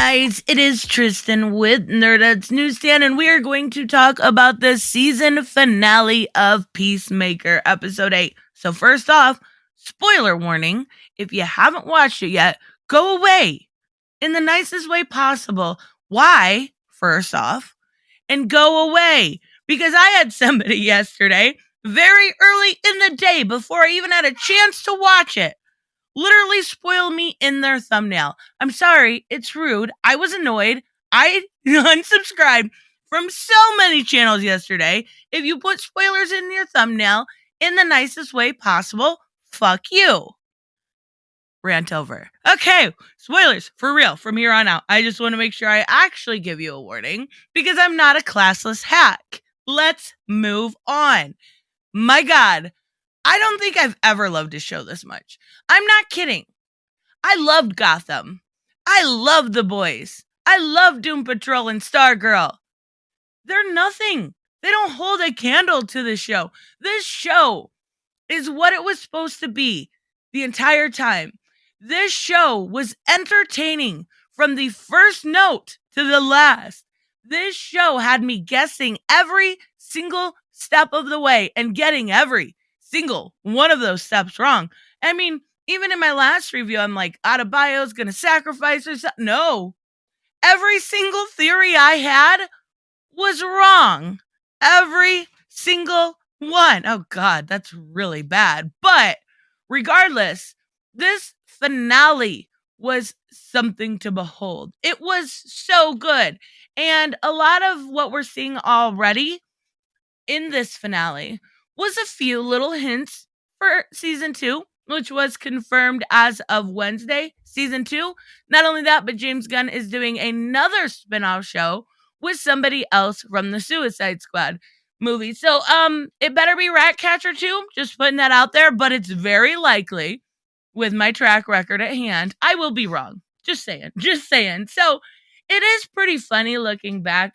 guys, it is Tristan with Nerdets Newsstand, and we are going to talk about the season finale of Peacemaker, episode 8. So first off, spoiler warning, if you haven't watched it yet, go away in the nicest way possible. Why, first off, and go away, because I had somebody yesterday, very early in the day, before I even had a chance to watch it, literally spoil me in their thumbnail. I'm sorry, it's rude. I was annoyed. I unsubscribed from so many channels yesterday. If you put spoilers in your thumbnail in the nicest way possible, fuck you. Rant over. Okay, spoilers for real from here on out. I just want to make sure I actually give you a warning because I'm not a classless hack. Let's move on. My God, I don't think I've ever loved a show this much. I'm not kidding. I loved Gotham. I loved The Boys. I love Doom Patrol and Stargirl. They're nothing. They don't hold a candle to this show. This show is what it was supposed to be the entire time. This show was entertaining from the first note to the last. This show had me guessing every single step of the way and getting every single one of those steps wrong. I mean, even in my last review, I'm like, Adebayo's gonna sacrifice or something. No. Every single theory I had was wrong. Every single one. Oh God, that's really bad. But regardless, this finale was something to behold. It was so good. And a lot of what we're seeing already in this finale was a few little hints for season 2, which was confirmed as of Wednesday, season 2. Not only that, but James Gunn is doing another spin-off show with somebody else from the Suicide Squad movie. So, it better be Ratcatcher 2, just putting that out there, but it's very likely, with my track record at hand, I will be wrong. Just saying. So, it is pretty funny looking back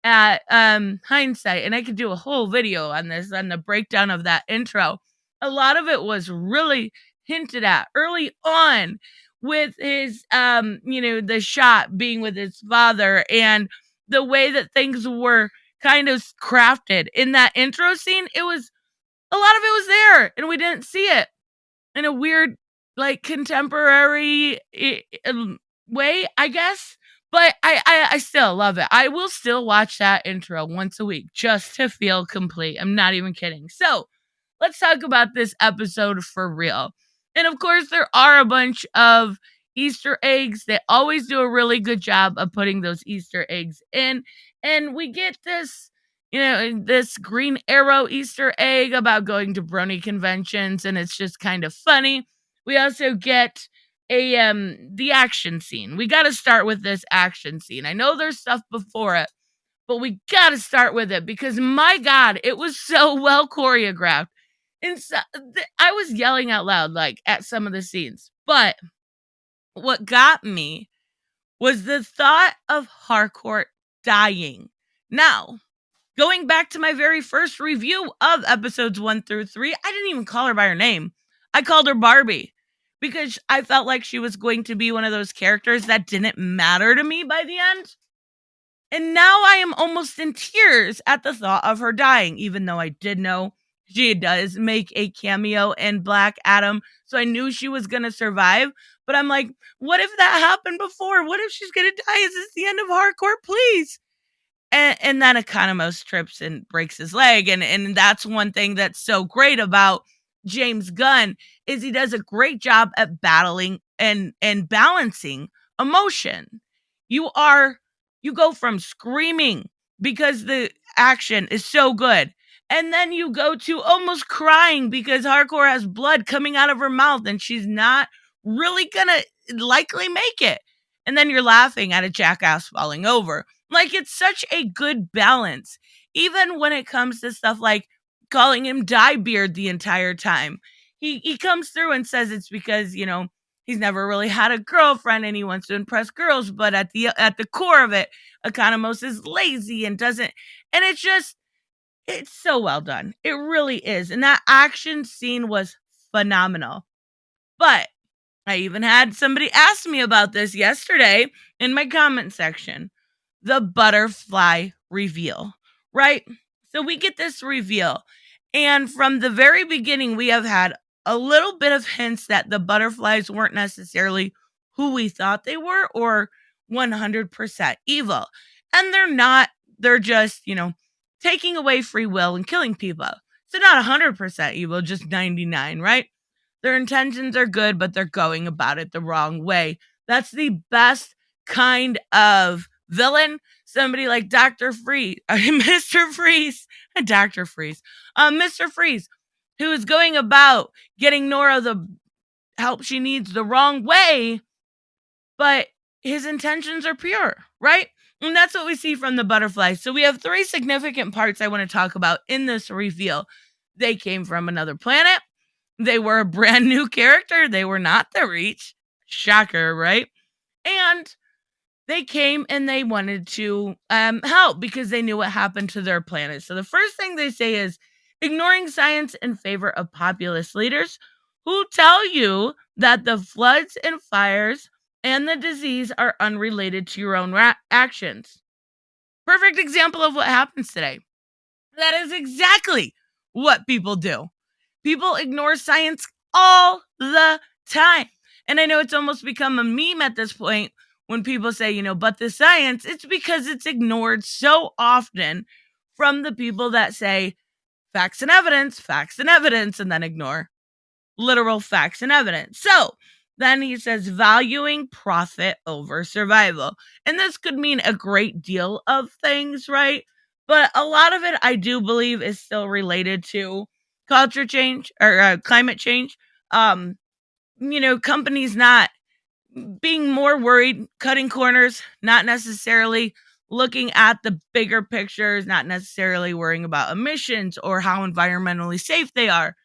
at hindsight, and I could do a whole video on this, on the breakdown of that intro. A lot of it was really hinted at early on with his, the shot being with his father and the way that things were kind of crafted in that intro scene. A lot of it was there, and we didn't see it in a weird, like, contemporary way, I guess. But I still love it. I will still watch that intro once a week just to feel complete. I'm not even kidding. So let's talk about this episode for real. And of course, there are a bunch of Easter eggs. They always do a really good job of putting those Easter eggs in. And we get this, this Green Arrow Easter egg about going to brony conventions, and it's just kind of funny. We also get the action scene. We got to start with this action scene. I know there's stuff before it, but we got to start with it because, my God, it was so well choreographed. And so, I was yelling out loud, like, at some of the scenes. But what got me was the thought of Harcourt dying. Now, going back to my very first review of episodes 1 through 3, I didn't even call her by her name. I called her Barbie because I felt like she was going to be one of those characters that didn't matter to me by the end. And now I am almost in tears at the thought of her dying, even though I did know she does make a cameo in Black Adam, so I knew she was going to survive. But I'm like, what if that happened before? What if she's going to die? Is this the end of Harcourt? Please. And then Economos trips and breaks his leg. And that's one thing that's so great about James Gunn is he does a great job at battling and balancing emotion. You go from screaming because the action is so good, and then you go to almost crying because Harcourt has blood coming out of her mouth and she's not really gonna likely make it. And then you're laughing at a jackass falling over. Like, it's such a good balance. Even when it comes to stuff like calling him Diebeard the entire time. He comes through and says it's because, he's never really had a girlfriend and he wants to impress girls, but at the core of it, Economos is lazy and doesn't, and it's so well done. It really is. And that action scene was phenomenal. But I even had somebody ask me about this yesterday in my comment section. The butterfly reveal, right? So we get this reveal. And from the very beginning, we have had a little bit of hints that the butterflies weren't necessarily who we thought they were or 100% evil. And they're not. They're just, taking away free will and killing people. So not 100% evil, just 99, right? Their intentions are good, but they're going about it the wrong way. That's the best kind of villain. Somebody like Dr. Freeze, Mr. Freeze, Dr. Freeze, Mr. Freeze, who is going about getting Nora the help she needs the wrong way, but his intentions are pure, right? And that's what we see from the butterflies. So we have 3 significant parts I want to talk about in this reveal. They came from another planet. They were a brand new character. They were not the Reach. Shocker, right? And they came and they wanted to help because they knew what happened to their planet. So the first thing they say is ignoring science in favor of populist leaders who tell you that the floods and fires and the disease are unrelated to your own actions. Perfect example of what happens today. That is exactly what people do. People ignore science all the time. And I know it's almost become a meme at this point when people say, but the science, it's because it's ignored so often from the people that say facts and evidence, and then ignore literal facts and evidence. So then he says valuing profit over survival. And this could mean a great deal of things, right? But a lot of it, I do believe, is still related to culture change or climate change. Companies not being more worried, cutting corners, not necessarily looking at the bigger pictures, not necessarily worrying about emissions or how environmentally safe they are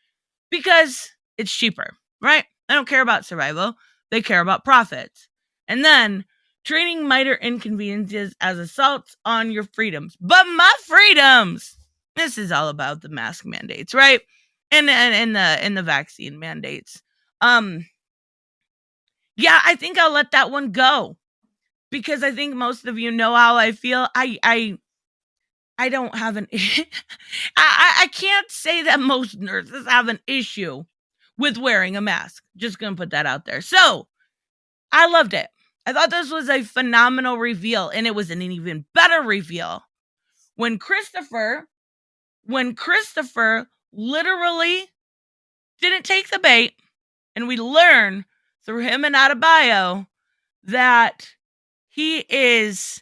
because it's cheaper, right? They don't care about survival. They care about profits. And then treating minor inconveniences as assaults on your freedoms. But my freedoms! This is all about the mask mandates, right? And the vaccine mandates. Yeah, I think I'll let that one go because I think most of you know how I feel. I don't have an I can't say that most nurses have an issue with wearing a mask. Just gonna put that out there. So I loved it. I thought this was a phenomenal reveal, and it was an even better reveal when Christopher literally didn't take the bait, and we learn through him and Adebayo that he is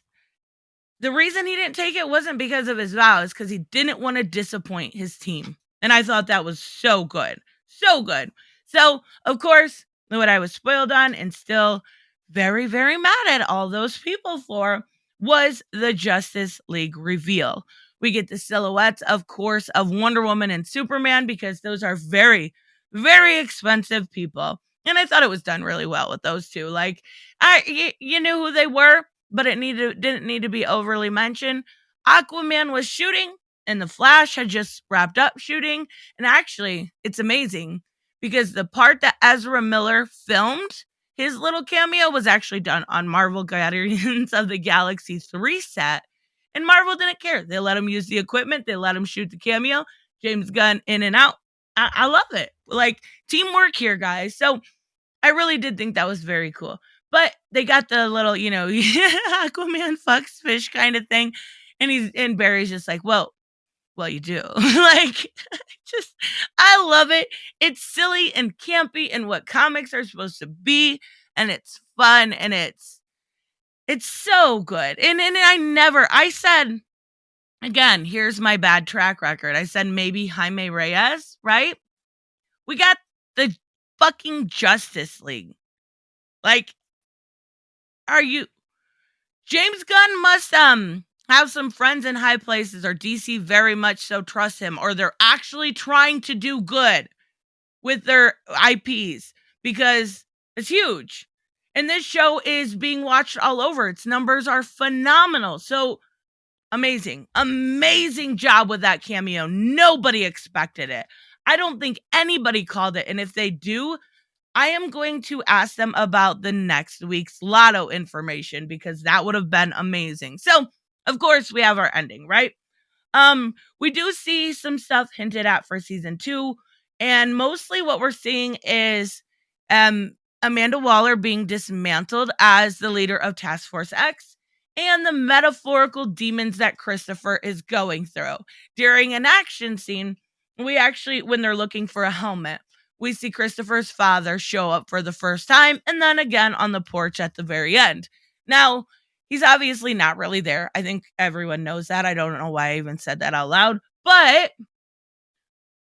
the reason he didn't take it wasn't because of his vows, because he didn't want to disappoint his team. And I thought that was so good. So good. So, of course, what I was spoiled on and still very, very mad at all those people for was the Justice League reveal. We get the silhouettes, of course, of Wonder Woman and Superman because those are very, very expensive people. And I thought it was done really well with those two. Like, you knew who they were, but it didn't need to be overly mentioned. Aquaman was shooting, and the Flash had just wrapped up shooting. And actually, it's amazing because the part that Ezra Miller filmed, his little cameo, was actually done on Marvel Guardians of the Galaxy 3 set. And Marvel didn't care. They let him use the equipment. They let him shoot the cameo. James Gunn in and out. I love it. Like, teamwork here, guys. So I really did think that was very cool. But they got the little, Aquaman fucks fish kind of thing. And Barry's just like, well, you do. Like, I love it. It's silly and campy and what comics are supposed to be. And it's fun and it's so good. And I said, again, here's my bad track record. I said maybe Jaime Reyes, right? We got the fucking Justice League. Like, James Gunn must have some friends in high places, or DC very much so trust him, or they're actually trying to do good with their IPs because it's huge. And this show is being watched all over. Its numbers are phenomenal. So amazing job with that cameo. Nobody expected it. I don't think anybody called it. And if they do, I am going to ask them about the next week's lotto information because that would have been amazing. So, of course, we have our ending, right? We do see some stuff hinted at for season 2, and mostly what we're seeing is Amanda Waller being dismantled as the leader of Task Force X and the metaphorical demons that Christopher is going through. During an action scene, we actually, when they're looking for a helmet, we see Christopher's father show up for the first time and then again on the porch at the very end. Now, he's obviously not really there. I think everyone knows that. I don't know why I even said that out loud, but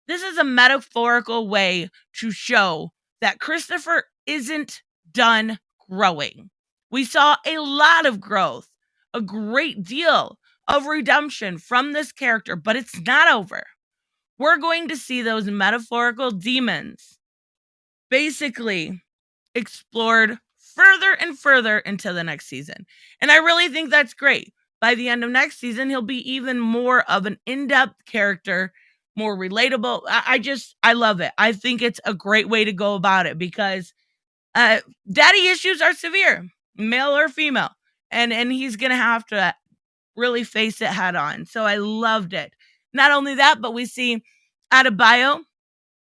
this is a metaphorical way to show that Christopher isn't done growing. We saw a lot of growth, a great deal of redemption from this character, but it's not over. We're going to see those metaphorical demons basically explored further and further into the next season. And I really think that's great. By the end of next season, he'll be even more of an in-depth character, more relatable. I love it. I think it's a great way to go about it because daddy issues are severe, male or female. And he's going to have to really face it head on. So I loved it. Not only that, but we see Adebayo.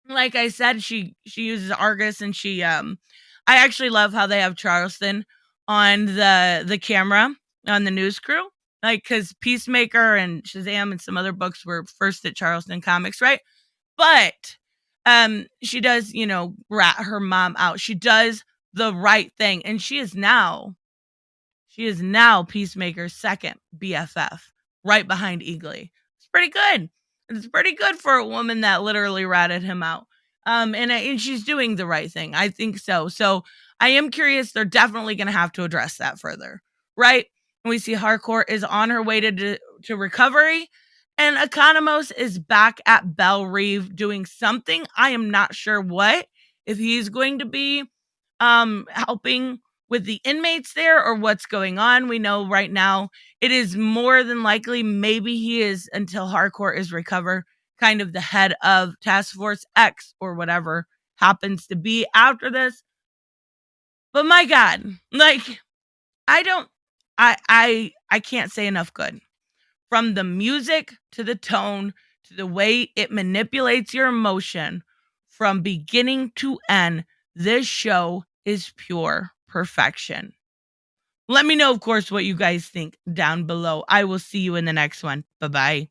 Like I said, she uses Argus, and I actually love how they have Charleston on the camera on the news crew, like because Peacemaker and Shazam and some other books were first at Charleston Comics, right? But she does, rat her mom out. She does the right thing, and she is now Peacemaker's second BFF, right behind Eagly. It's pretty good. It's pretty good for a woman that literally ratted him out. And she's doing the right thing. I think so. So I am curious. They're definitely going to have to address that further, right? We see Harcourt is on her way to recovery, and Economos is back at Belle Reve doing something. I am not sure what. If he's going to be helping with the inmates there or what's going on. We know right now it is more than likely maybe he is, until Harcourt is recovered, kind of the head of Task Force X or whatever happens to be after this. But my God, like, I can't say enough good. From the music to the tone to the way it manipulates your emotion from beginning to end, this show is pure perfection. Let me know, of course, what you guys think down below. I will see you in the next one. Bye-bye.